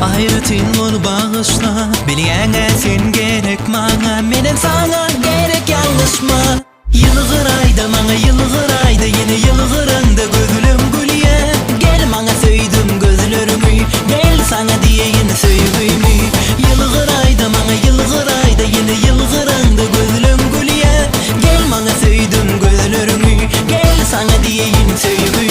Hayretin ol bağışla, biliyene sen gerek bana, menen sana gerek yanlışma. Yılgır ayda bana yılgır ayda, yine yılgırında gözlüm gülüye. Gel bana söydüm gözlerimi, gel sana diye yine söyleyimi. Yılgır ayda bana yılgır ayda, yine yılgırında gözlüm gülüye. Gel bana söydüm gözlerimi, gel sana diye yine söyleyimi.